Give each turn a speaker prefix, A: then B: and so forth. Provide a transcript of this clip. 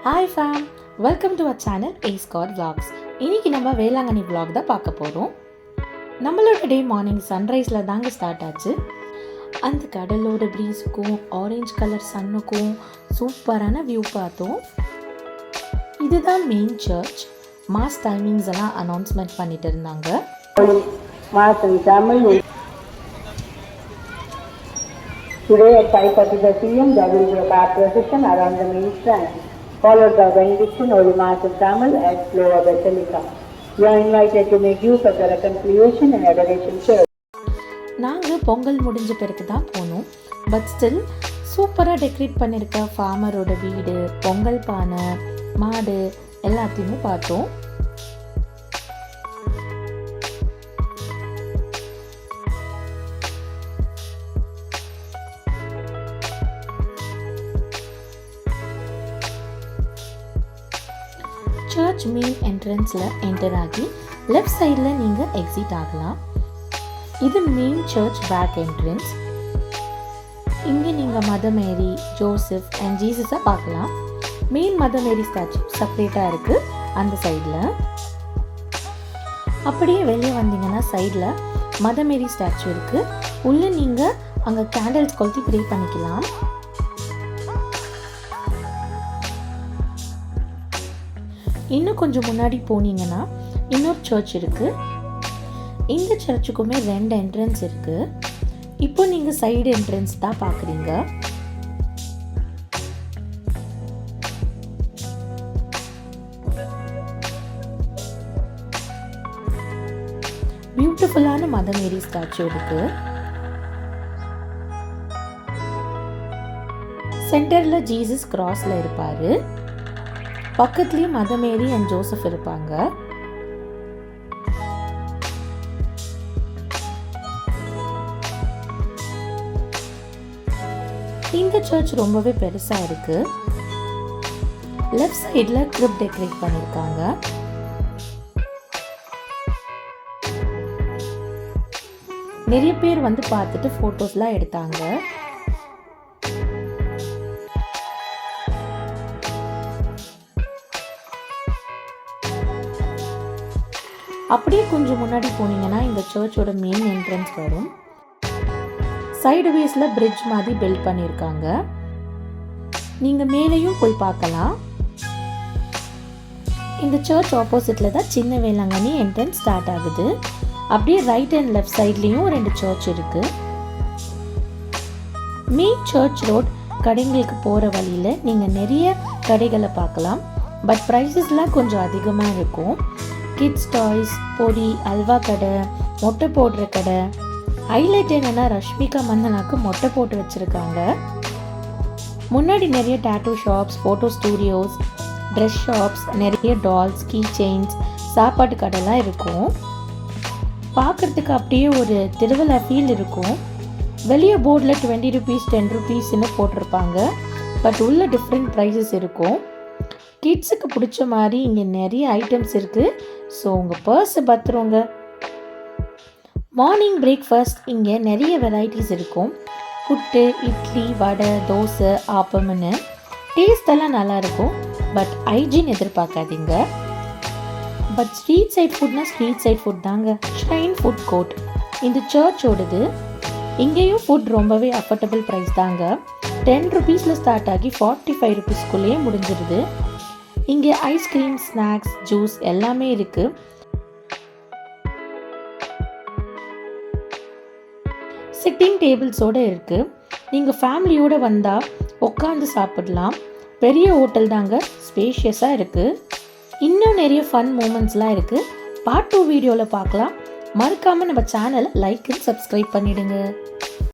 A: Hi fam, welcome to our channel ஏஸ்கார் vlogs. இன்றைக்கி நம்ம வேளாங்கண்ணி vlog தான் பார்க்க போகிறோம். நம்மளோட டே மார்னிங் சன்ரைஸில் தாங்க ஸ்டார்ட் ஆச்சு. அந்த கடலோட ப்ரீஸுக்கும் ஆரஞ்ச் கலர் சன்னுக்கும் சூப்பரான வியூ பார்த்தோம். இதுதான் மெயின் சர்ச். மாஸ் டைமிங்ஸ் எல்லாம் அனௌன்ஸ்மெண்ட் பண்ணிட்டு இருந்தாங்க.
B: Today at 5:40 p.m. there will be a car procession around the main strand, followed by benediction or Mass in Tamil at Lower Basilica. You are invited to make use of the reconciliation and adoration church.
A: நாங்கள் பொங்கல் முடிஞ்ச பிறகு தான் போனோம். But still சூப்பராக decorate பண்ணியிருக்க ஃபார்மரோட வீடு, பொங்கல் பானை, மாடு எல்லாத்தையுமே பார்த்தோம். சர்ச் மெயின் என்ட்ரன்ஸில் என்டர் ஆகி லெஃப்ட் சைடில் நீங்கள் எக்ஸிட் ஆகலாம். இது மெயின் சர்ச் பேக் என்ட்ரன்ஸ். இங்கே நீங்கள் மதர் மேரி, ஜோசப் அண்ட் ஜீசஸை பார்க்கலாம். மெயின் மதர் மேரி ஸ்டாச்சு செப்பரேட்டாக இருக்குது அந்த சைடில். அப்படியே வெளியே வந்தீங்கன்னா சைடில் மதர் மேரி ஸ்டாச்சு இருக்குது. உள்ளே நீங்கள் அங்கே கேண்டில்ஸ் கொளுத்தி ப்ரே பண்ணிக்கலாம். இன்னும் கொஞ்சம் முன்னாடி போனீங்கன்னா இன்னொரு சர்ச் இருக்குது. இந்த சர்ச்சுக்குமே 2 என்ட்ரன்ஸ் இருக்குது. இப்போ நீங்கள் சைடு என்ட்ரன்ஸ் தான் பார்க்குறீங்க. பியூட்டிஃபுல்லான மதர் மேரி ஸ்டாச்சு இருக்குது. சென்டரில் ஜீசஸ் கிராஸில் இருப்பார். பக்கத்துலேயே மதர் மேரி அண்ட் ஜோசப் இருப்பாங்க. இந்த சர்ச் ரொம்பவே பெருசா இருக்கு. லெஃப்ட் சைடில் கிரிப் டெக்கரேட் பண்ணியிருக்காங்க. நிறைய பேர் வந்து பார்த்துட்டு ஃபோட்டோஸ்லாம் எடுத்தாங்க. அப்படியே கொஞ்சம் முன்னாடி போனீங்கன்னா இந்த சர்ச்சோட மெயின் என்ட்ரன்ஸ் வரும். சைடு வேஸில் பிரிட்ஜ் மாதிரி பில்ட் பண்ணியிருக்காங்க. நீங்கள் மேலேயும் போய் பார்க்கலாம். இந்த சர்ச் ஆப்போசிட்டில் தான் சின்ன வேளாங்கண்ணி என்ட்ரன்ஸ் ஸ்டார்ட் ஆகுது. அப்படியே ரைட் அண்ட் லெஃப்ட் சைட்லேயும் 2 சர்ச் இருக்குது. மெயின் சர்ச் ரோட் கடைங்களுக்கு போகிற வழியில் நீங்கள் நிறைய கடைகளை பார்க்கலாம். பட் ப்ரைஸஸ்லாம் கொஞ்சம் அதிகமாக இருக்கும். கிட்ஸ் டாய்ஸ், பொடி, அல்வா கடை, மொட்டை போடுற கடை. ஹைலைட் என்னன்னா ரஷ்மிகா மந்தனாக்கு மொட்டை போட்டு வச்சுருக்காங்க. முன்னாடி நிறைய tattoo shops, photo studios, dress shops, நிறைய டால்ஸ், கீ செயின்ஸ், சாப்பாட்டு கடைலாம் இருக்கும். பார்க்குறதுக்கு அப்படியே ஒரு திருவிழா ஃபீல் இருக்கும். வெளியே போர்டில் 20 rupees 10 rupeesன்னு போட்டிருப்பாங்க. பட் உள்ள டிஃப்ரெண்ட் ப்ரைஸஸ் இருக்கும். கிட்ஸுக்கு பிடிச்ச மாதிரி இங்கே நிறைய ஐட்டம்ஸ் இருக்குது. ஸோ உங்கள் பர்ஸை பத்திரங்க. மார்னிங் பிரேக்ஃபாஸ்ட் இங்கே நிறைய வெரைட்டிஸ் இருக்கும். புட்டு, இட்லி, வடை, தோசை, ஆப்பம்னு டேஸ்டெல்லாம் நல்லாயிருக்கும். பட் ஹைஜீன் எதிர்பார்க்காதீங்க. பட் ஸ்ட்ரீட் சைட் ஃபுட்னா ஸ்ட்ரீட் சைட் ஃபுட் தாங்க. ஷ்ரைன் ஃபுட் கோர்ட் இந்த சர்ச்சோடது. இங்கேயும் ஃபுட் ரொம்பவே அஃபோர்டபுள் ப்ரைஸ் தாங்க. 10 rupeesல ஸ்டார்ட் ஆகி 45 rupeesக்குள்ளேயே முடிஞ்சிருது. இங்கே ஐஸ்கிரீம், ஸ்நாக்ஸ், ஜூஸ் எல்லாமே இருக்குது. சிட்டிங் டேபிள்ஸோடு இருக்குது. நீங்கள் ஃபேமிலியோடு வந்தால் உட்காந்து சாப்பிடலாம். பெரிய ஹோட்டல் தாங்க, ஸ்பேஷியஸாக இருக்குது. இன்னும் நிறைய ஃபன் மூமெண்ட்ஸ்லாம் இருக்குது. பார்ட் 2 வீடியோவில் பார்க்கலாம். மறக்காமல் நம்ம சேனலை லைக் அண்ட் சப்ஸ்கிரைப் பண்ணிவிடுங்க.